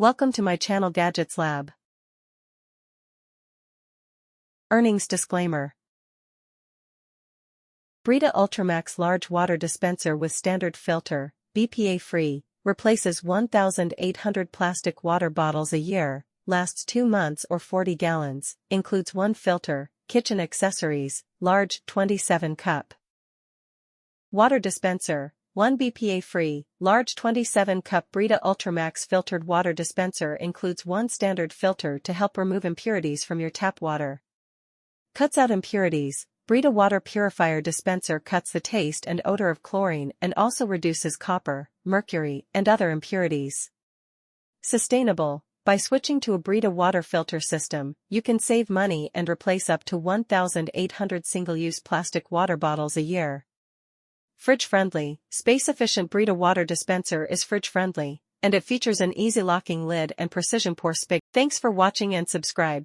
Welcome to my channel Gadgets Lab. Earnings disclaimer. Brita UltraMax large water dispenser with standard filter, BPA-Free, replaces 1,800 plastic water bottles a year, lasts 2 months or 40 gallons, includes 1 filter, kitchen accessories, large 27 cup. Water dispenser, 1 BPA-Free, large 27 cup Brita UltraMax filtered water dispenser includes 1 standard filter to help remove impurities from your tap water. Cuts out impurities. Brita water purifier dispenser cuts the taste and odor of chlorine and also reduces copper, mercury, and other impurities. Sustainable. By switching to a Brita water filter system, you can save money and replace up to 1,800 single-use plastic water bottles a year. Fridge-friendly. Space-efficient Brita water dispenser is fridge-friendly, and it features an easy locking lid and precision pour spigot. Thanks for watching and subscribe.